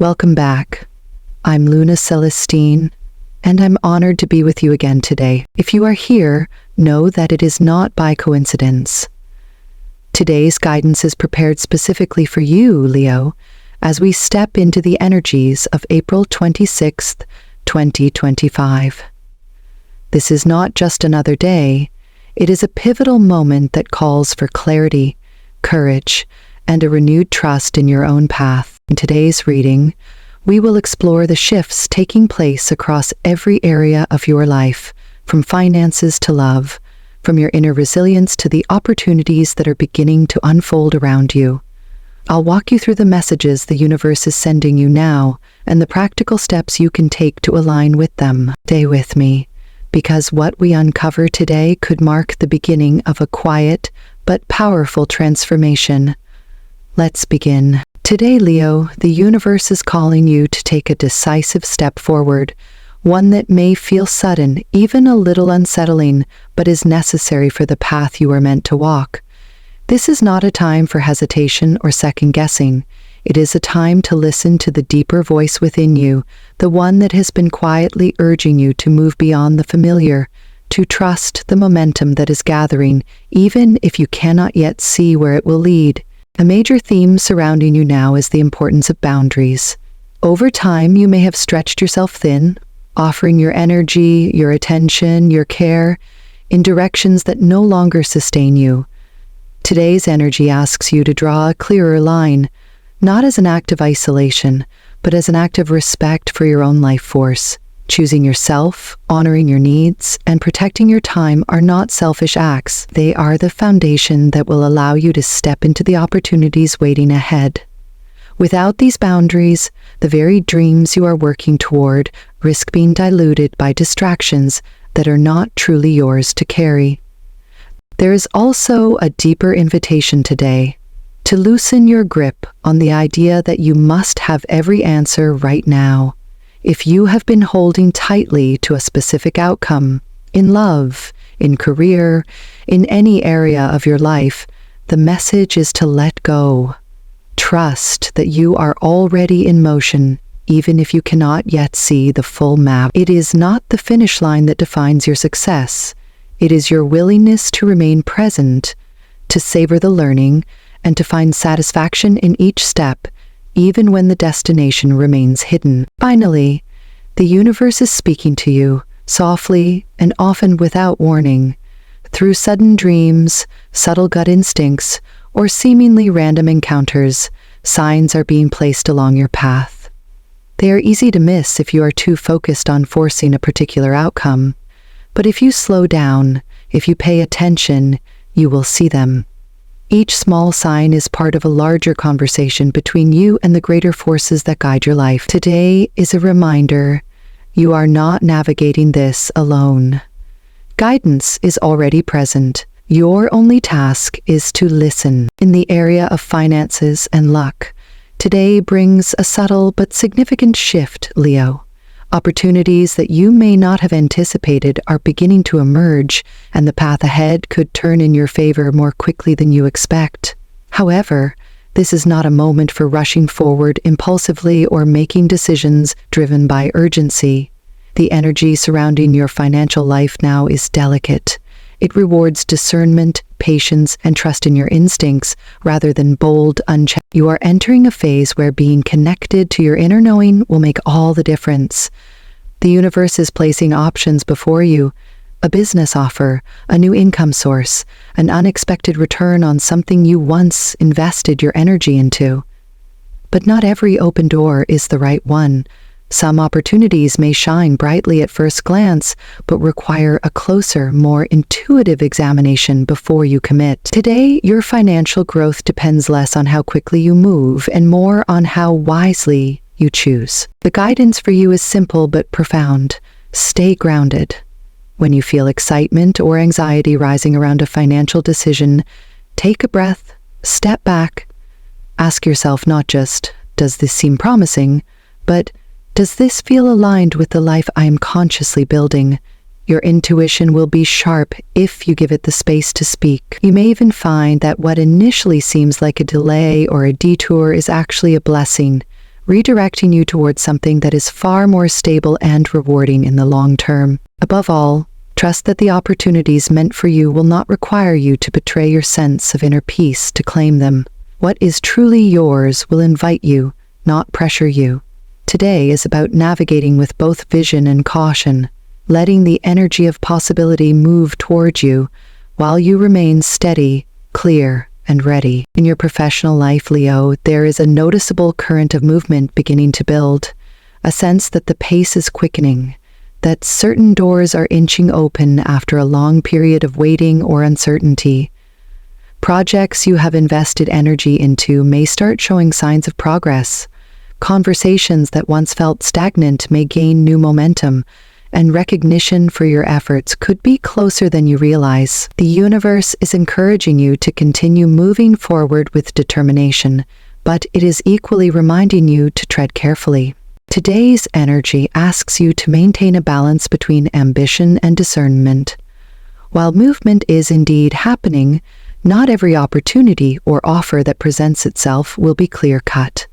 Welcome back. I'm Luna Celestine, and I'm honored to be with you again today. If you are here, know that it is not by coincidence. Today's guidance is prepared specifically for you, Leo, as we step into the energies of April 26th, 2025. This is not just another day, it is a pivotal moment that calls for clarity, courage, and a renewed trust in your own path. In today's reading, we will explore the shifts taking place across every area of your life, from finances to love, from your inner resilience to the opportunities that are beginning to unfold around you. I'll walk you through the messages the universe is sending you now and the practical steps you can take to align with them. Stay with me, because what we uncover today could mark the beginning of a quiet but powerful transformation. Let's begin. Today, Leo, the universe is calling you to take a decisive step forward, one that may feel sudden, even a little unsettling, but is necessary for the path you are meant to walk. This is not a time for hesitation or second-guessing. It is a time to listen to the deeper voice within you, the one that has been quietly urging you to move beyond the familiar, to trust the momentum that is gathering, even if you cannot yet see where it will lead. A major theme surrounding you now is the importance of boundaries. Over time, you may have stretched yourself thin, offering your energy, your attention, your care in directions that no longer sustain you. Today's energy asks you to draw a clearer line, not as an act of isolation, but as an act of respect for your own life force. Choosing yourself, honoring your needs, and protecting your time are not selfish acts. They are the foundation that will allow you to step into the opportunities waiting ahead. Without these boundaries, the very dreams you are working toward risk being diluted by distractions that are not truly yours to carry. There is also a deeper invitation today to loosen your grip on the idea that you must have every answer right now. If you have been holding tightly to a specific outcome, in love, in career, in any area of your life, the message is to let go. Trust that you are already in motion, even if you cannot yet see the full map. It is not the finish line that defines your success. It is your willingness to remain present, to savor the learning, and to find satisfaction in each step, even when the destination remains hidden. Finally, the universe is speaking to you, softly and often without warning. Through sudden dreams, subtle gut instincts, or seemingly random encounters, signs are being placed along your path. They are easy to miss if you are too focused on forcing a particular outcome. But if you slow down, if you pay attention, you will see them. Each small sign is part of a larger conversation between you and the greater forces that guide your life. Today is a reminder you are not navigating this alone. Guidance is already present. Your only task is to listen. In the area of finances and luck, today brings a subtle but significant shift, Leo. Opportunities that you may not have anticipated are beginning to emerge, and the path ahead could turn in your favor more quickly than you expect. However, this is not a moment for rushing forward impulsively or making decisions driven by urgency. The energy surrounding your financial life now is delicate. It rewards discernment, patience, and trust in your instincts rather than bold, unchecked. You are entering a phase where being connected to your inner knowing will make all the difference. The universe is placing options before you: a business offer, a new income source, an unexpected return on something you once invested your energy into. But not every open door is the right one. Some opportunities may shine brightly at first glance, but require a closer, more intuitive examination before you commit. Today, your financial growth depends less on how quickly you move and more on how wisely you choose. The guidance for you is simple but profound. Stay grounded. When you feel excitement or anxiety rising around a financial decision, take a breath, step back. Ask yourself not just, does this seem promising, but does this feel aligned with the life I am consciously building? Your intuition will be sharp if you give it the space to speak. You may even find that what initially seems like a delay or a detour is actually a blessing, redirecting you towards something that is far more stable and rewarding in the long term. Above all, trust that the opportunities meant for you will not require you to betray your sense of inner peace to claim them. What is truly yours will invite you, not pressure you. Today is about navigating with both vision and caution, letting the energy of possibility move towards you while you remain steady, clear, and ready. In your professional life, Leo, there is a noticeable current of movement beginning to build, a sense that the pace is quickening, that certain doors are inching open after a long period of waiting or uncertainty. Projects you have invested energy into may start showing signs of progress. Conversations that once felt stagnant may gain new momentum, and recognition for your efforts could be closer than you realize. The universe is encouraging you to continue moving forward with determination, but it is equally reminding you to tread carefully. Today's energy asks you to maintain a balance between ambition and discernment. While movement is indeed happening, not every opportunity or offer that presents itself will be clear-cut.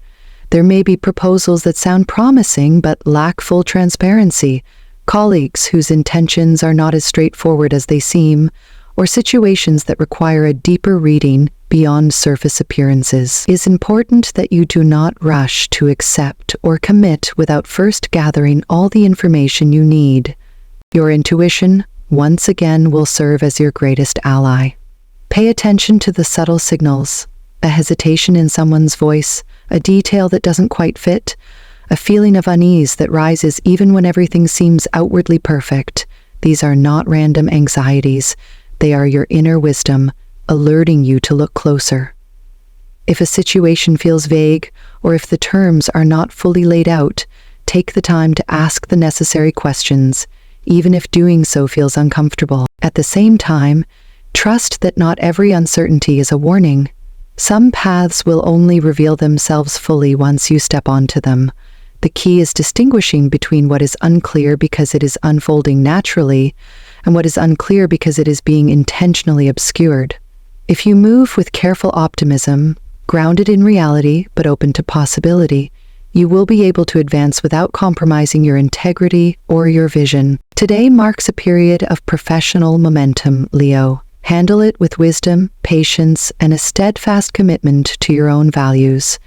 There may be proposals that sound promising but lack full transparency, colleagues whose intentions are not as straightforward as they seem, or situations that require a deeper reading beyond surface appearances. It is important that you do not rush to accept or commit without first gathering all the information you need. Your intuition, once again, will serve as your greatest ally. Pay attention to the subtle signals, a hesitation in someone's voice, a detail that doesn't quite fit, a feeling of unease that rises even when everything seems outwardly perfect. These are not random anxieties. They are your inner wisdom, alerting you to look closer. If a situation feels vague, or if the terms are not fully laid out, take the time to ask the necessary questions, even if doing so feels uncomfortable. At the same time, trust that not every uncertainty is a warning. Some paths will only reveal themselves fully once you step onto them. The key is distinguishing between what is unclear because it is unfolding naturally and what is unclear because it is being intentionally obscured. If you move with careful optimism, grounded in reality but open to possibility, you will be able to advance without compromising your integrity or your vision. Today marks a period of professional momentum, Leo. Handle it with wisdom, patience, and a steadfast commitment to your own values.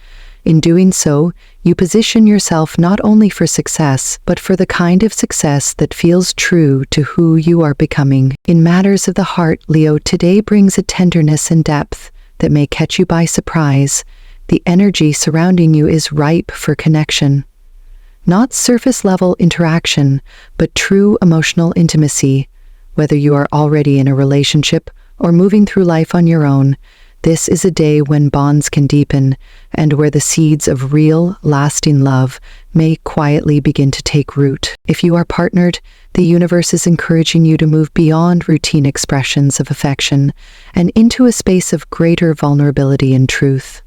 In doing so, you position yourself not only for success, but for the kind of success that feels true to who you are becoming. In matters of the heart, Leo, today brings a tenderness and depth that may catch you by surprise. The energy surrounding you is ripe for connection. Not surface-level interaction, but true emotional intimacy. Whether you are already in a relationship or moving through life on your own, this is a day when bonds can deepen and where the seeds of real, lasting love may quietly begin to take root. If you are partnered, the universe is encouraging you to move beyond routine expressions of affection and into a space of greater vulnerability and truth.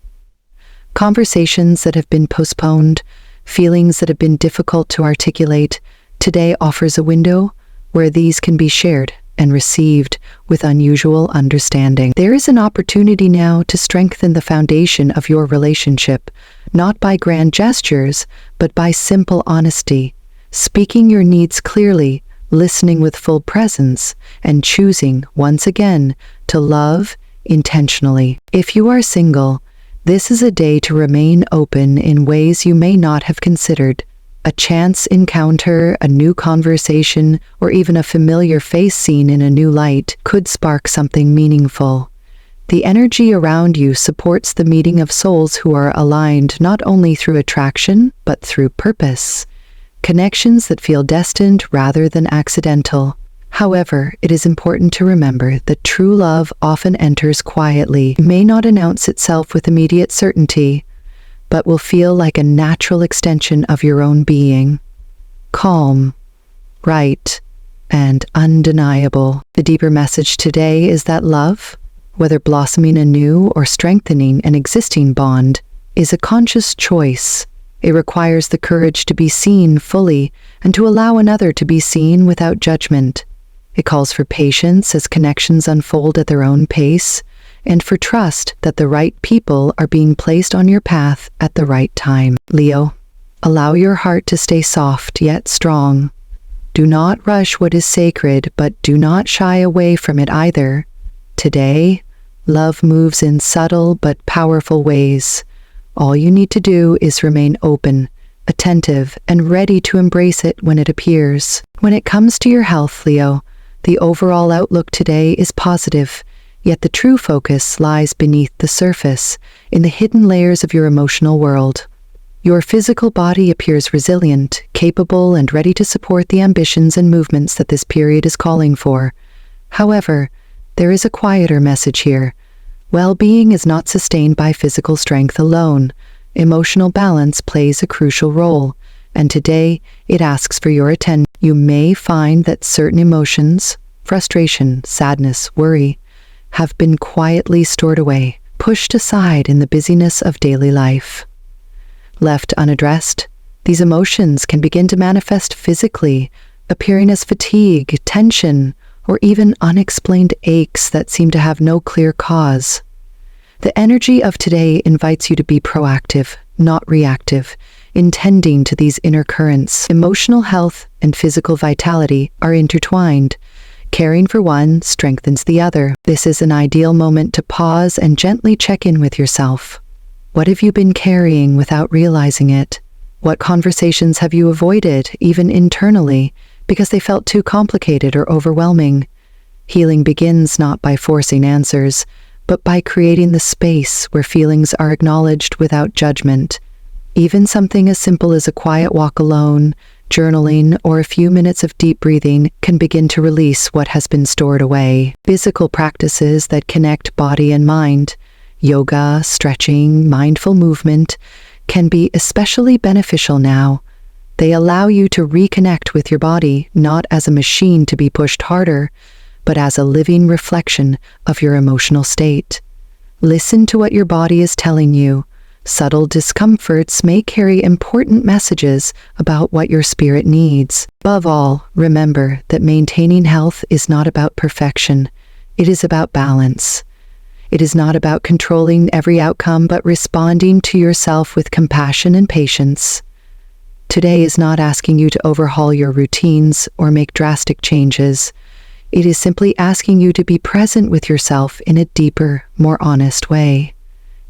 Conversations that have been postponed, feelings that have been difficult to articulate, today offers a window where these can be shared and received with unusual understanding. There is an opportunity now to strengthen the foundation of your relationship, not by grand gestures, but by simple honesty, speaking your needs clearly, listening with full presence, and choosing, once again, to love intentionally. If you are single, this is a day to remain open in ways you may not have considered. A chance encounter, a new conversation, or even a familiar face seen in a new light could spark something meaningful. The energy around you supports the meeting of souls who are aligned not only through attraction, but through purpose. Connections that feel destined rather than accidental. However, it is important to remember that true love often enters quietly. It may not announce itself with immediate certainty, but will feel like a natural extension of your own being. Calm, right, and undeniable. The deeper message today is that love, whether blossoming anew or strengthening an existing bond, is a conscious choice. It requires the courage to be seen fully and to allow another to be seen without judgment. It calls for patience as connections unfold at their own pace, and for trust that the right people are being placed on your path at the right time. Leo, allow your heart to stay soft yet strong. Do not rush what is sacred, but do not shy away from it either. Today, love moves in subtle but powerful ways. All you need to do is remain open, attentive, and ready to embrace it when it appears. When it comes to your health, Leo, the overall outlook today is positive, yet the true focus lies beneath the surface, in the hidden layers of your emotional world. Your physical body appears resilient, capable, and ready to support the ambitions and movements that this period is calling for. However, there is a quieter message here. Well-being is not sustained by physical strength alone. Emotional balance plays a crucial role, and today it asks for your attention. You may find that certain emotions, frustration, sadness, worry, have been quietly stored away, pushed aside in the busyness of daily life. Left unaddressed, these emotions can begin to manifest physically, appearing as fatigue, tension, or even unexplained aches that seem to have no clear cause. The energy of today invites you to be proactive, not reactive, in tending to these inner currents. Emotional health and physical vitality are intertwined. Caring for one strengthens the other. This is an ideal moment to pause and gently check in with yourself. What have you been carrying without realizing it? What conversations have you avoided, even internally, because they felt too complicated or overwhelming? Healing begins not by forcing answers, but by creating the space where feelings are acknowledged without judgment. Even something as simple as a quiet walk alone, journaling, or a few minutes of deep breathing can begin to release what has been stored away. Physical practices that connect body and mind, yoga, stretching, mindful movement, can be especially beneficial now. They allow you to reconnect with your body, not as a machine to be pushed harder, but as a living reflection of your emotional state. Listen to what your body is telling you. Subtle discomforts may carry important messages about what your spirit needs. Above all, remember that maintaining health is not about perfection. It is about balance. It is not about controlling every outcome, but responding to yourself with compassion and patience. Today is not asking you to overhaul your routines or make drastic changes. It is simply asking you to be present with yourself in a deeper, more honest way.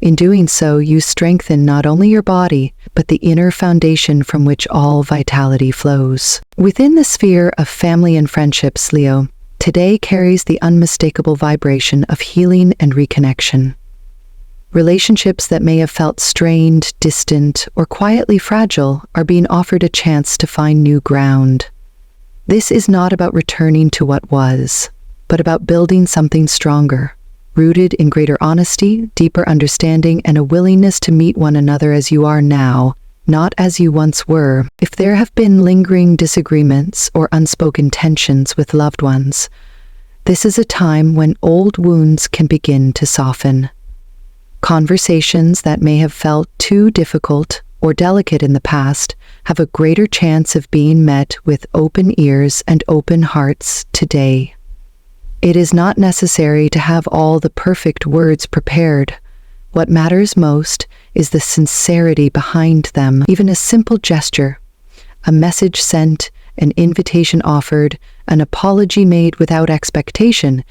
In doing so, you strengthen not only your body, but the inner foundation from which all vitality flows. Within the sphere of family and friendships, Leo, today carries the unmistakable vibration of healing and reconnection. Relationships that may have felt strained, distant, or quietly fragile are being offered a chance to find new ground. This is not about returning to what was, but about building something stronger, rooted in greater honesty, deeper understanding, and a willingness to meet one another as you are now, not as you once were. If there have been lingering disagreements or unspoken tensions with loved ones, this is a time when old wounds can begin to soften. Conversations that may have felt too difficult or delicate in the past have a greater chance of being met with open ears and open hearts today. It is not necessary to have all the perfect words prepared. What matters most is the sincerity behind them. Even a simple gesture, a message sent, an invitation offered, an apology made without expectation,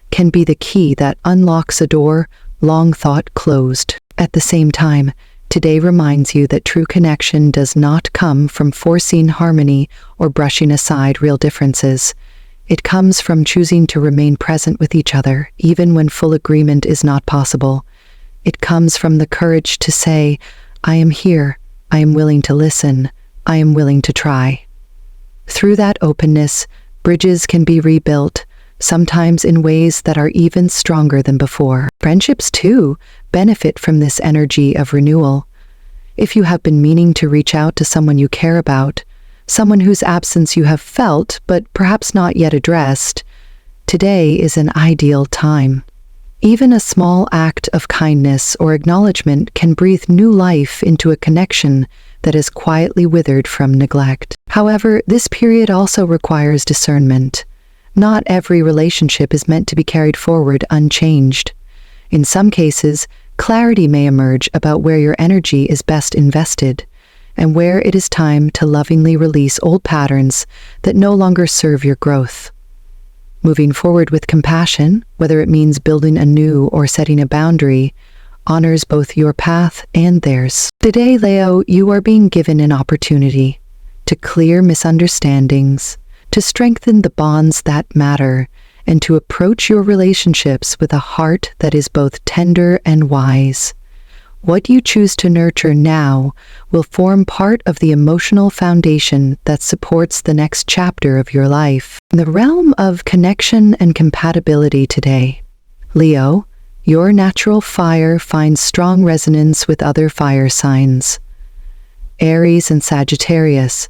can be the key that unlocks a door long thought closed. At the same time, today reminds you that true connection does not come from forcing harmony or brushing aside real differences. It comes from choosing to remain present with each other, even when full agreement is not possible. It comes from the courage to say, I am here, I am willing to listen, I am willing to try. Through that openness, bridges can be rebuilt, sometimes in ways that are even stronger than before. Friendships, too, benefit from this energy of renewal. If you have been meaning to reach out to someone you care about, someone whose absence you have felt but perhaps not yet addressed, today is an ideal time. Even a small act of kindness or acknowledgement can breathe new life into a connection that is quietly withered from neglect. However, this period also requires discernment. Not every relationship is meant to be carried forward unchanged. In some cases, clarity may emerge about where your energy is best invested and where it is time to lovingly release old patterns that no longer serve your growth. Moving forward with compassion, whether it means building anew or setting a boundary, honors both your path and theirs. Today, Leo, you are being given an opportunity to clear misunderstandings, to strengthen the bonds that matter, and to approach your relationships with a heart that is both tender and wise. What you choose to nurture now will form part of the emotional foundation that supports the next chapter of your life. In the realm of connection and compatibility today, Leo, your natural fire finds strong resonance with other fire signs. Aries and Sagittarius,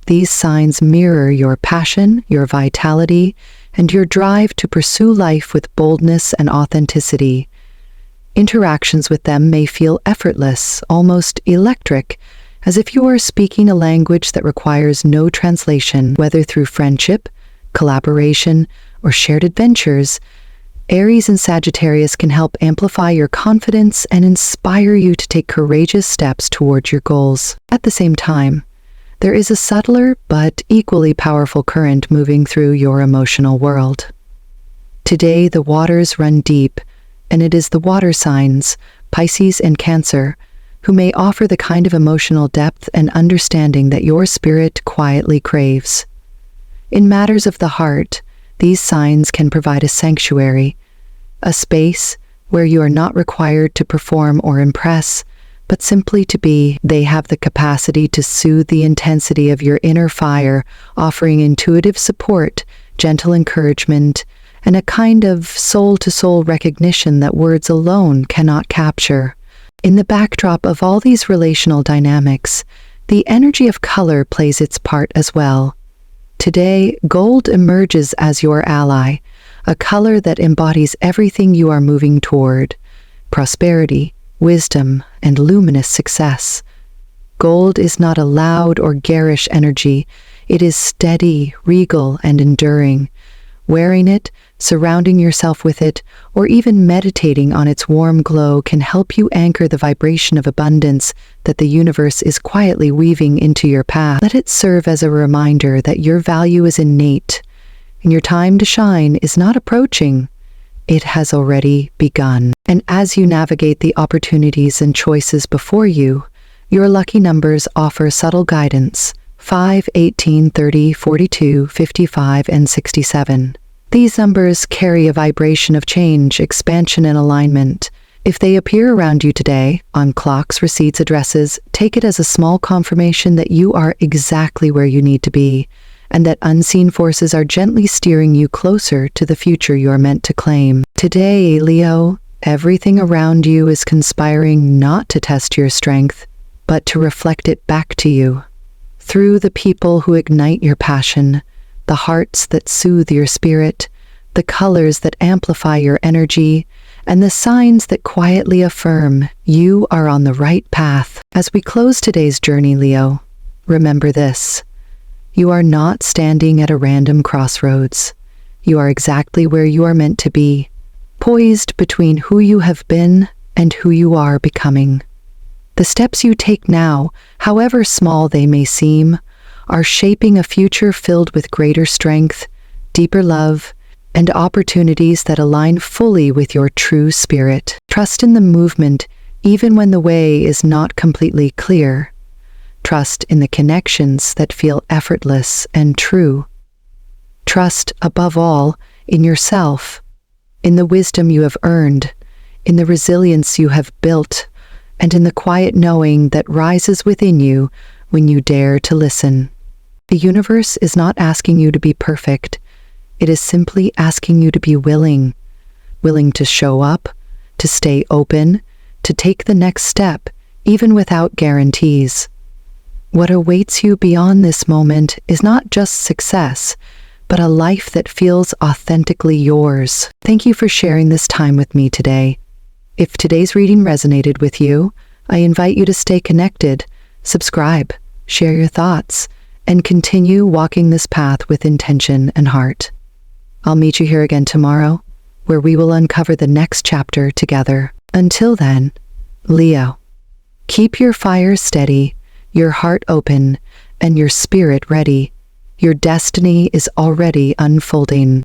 these signs mirror your passion, your vitality, and your drive to pursue life with boldness and authenticity. Interactions with them may feel effortless, almost electric, as if you are speaking a language that requires no translation. Whether through friendship, collaboration, or shared adventures, Aries and Sagittarius can help amplify your confidence and inspire you to take courageous steps toward your goals. At the same time, there is a subtler but equally powerful current moving through your emotional world. Today, the waters run deep, and it is the water signs, Pisces and Cancer, who may offer the kind of emotional depth and understanding that your spirit quietly craves. In matters of the heart, these signs can provide a sanctuary, a space where you are not required to perform or impress, but simply to be. They have the capacity to soothe the intensity of your inner fire, offering intuitive support, gentle encouragement, and a kind of soul-to-soul recognition that words alone cannot capture. In the backdrop of all these relational dynamics, the energy of color plays its part as well. Today, gold emerges as your ally, a color that embodies everything you are moving toward: prosperity, wisdom, and luminous success. Gold is not a loud or garish energy. It is steady, regal, and enduring. Wearing it, surrounding yourself with it, or even meditating on its warm glow can help you anchor the vibration of abundance that the universe is quietly weaving into your path. Let it serve as a reminder that your value is innate, and your time to shine is not approaching. It has already begun. And as you navigate the opportunities and choices before you, your lucky numbers offer subtle guidance: 5, 18, 30, 42, 55, and 67. These numbers carry a vibration of change, expansion, and alignment. If they appear around you today, on clocks, receipts, addresses, take it as a small confirmation that you are exactly where you need to be, and that unseen forces are gently steering you closer to the future you are meant to claim. Today, Leo, everything around you is conspiring not to test your strength, but to reflect it back to you. Through the people who ignite your passion, the hearts that soothe your spirit, the colors that amplify your energy, and the signs that quietly affirm you are on the right path. As we close today's journey, Leo, remember this: you are not standing at a random crossroads. You are exactly where you are meant to be, poised between who you have been and who you are becoming. The steps you take now, however small they may seem, are shaping a future filled with greater strength, deeper love, and opportunities that align fully with your true spirit. Trust in the movement, even when the way is not completely clear. Trust in the connections that feel effortless and true. Trust, above all, in yourself, in the wisdom you have earned, in the resilience you have built, and in the quiet knowing that rises within you when you dare to listen. The universe is not asking you to be perfect. It is simply asking you to be willing to show up, to stay open, to take the next step, even without guarantees. What awaits you beyond this moment is not just success, but a life that feels authentically yours. Thank you for sharing this time with me today. If today's reading resonated with you, I invite you to stay connected, subscribe, share your thoughts, and continue walking this path with intention and heart. I'll meet you here again tomorrow, where we will uncover the next chapter together. Until then, Leo, keep your fire steady, your heart open, and your spirit ready. Your destiny is already unfolding.